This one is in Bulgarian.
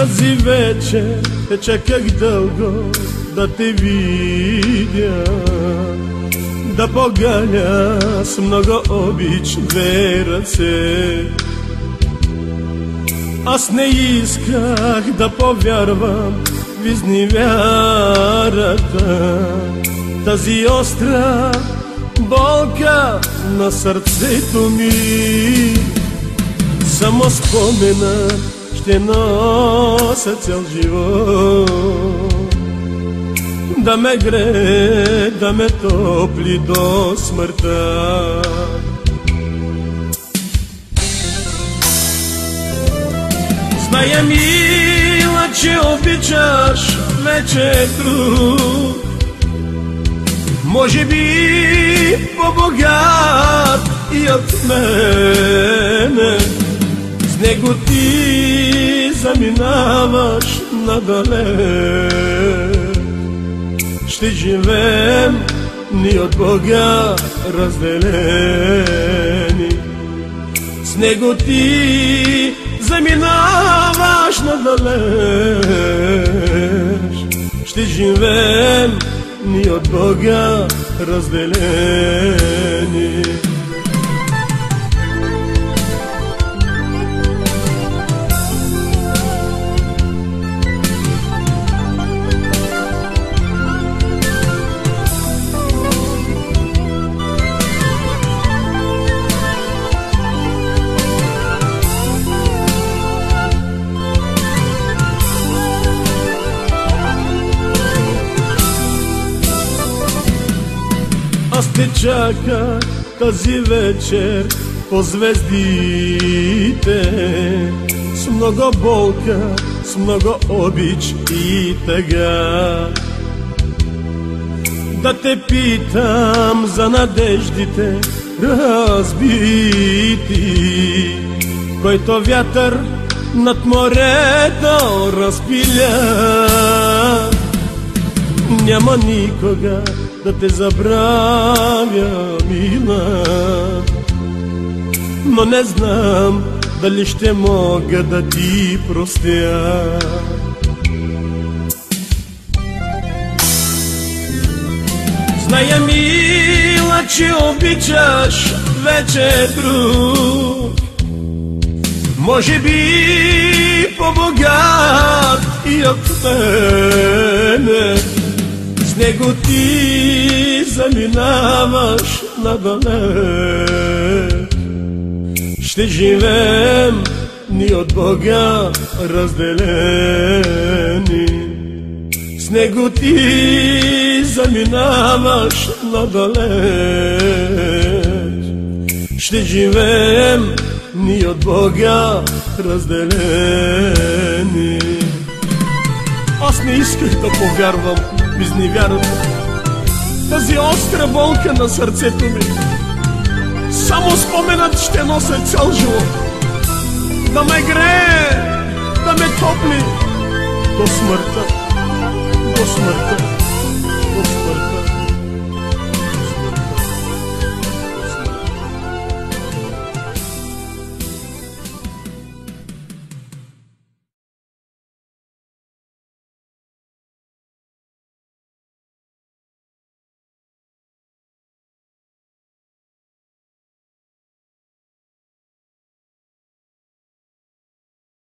Тази вечер те чаках дълго да те видя, да погаля с много обич две ръце. Аз не исках да повярвам в изневярата, тази остра болка на сърцето ми. Само спомена ще нося цял живот, да ме грее, да ме топли до смъртта. Зная, мила, че обичаш вече друг, може би по-богат и от мене. С него ти заминаваш надалеч, ще живеем ни от Бога разделени. С него ти заминаваш надалеч, ще живеем ни от Бога разделени. Аз те чаках тази вечер по звездите, с много болка, с много обич и тъга. Да те питам за надеждите разбити, който вятър над морето разпиля. Няма никога да те забравя, мила, но не знам дали ще мога да ти простя. Зная, мила, че обичаш вече друг, може би по-богат и от мене. С него ти заминаваш надалеч, ще живеем ни от Бога разделени. С него ти заминаваш надалеч, ще живеем ни от Бога разделени. Аз не исках да повярвам в изневярата, тази остра болка на сърцето ми. Само споменът ще нося цял живот, да ме грее, да ме топли до смъртта, до смъртта, до смъртта.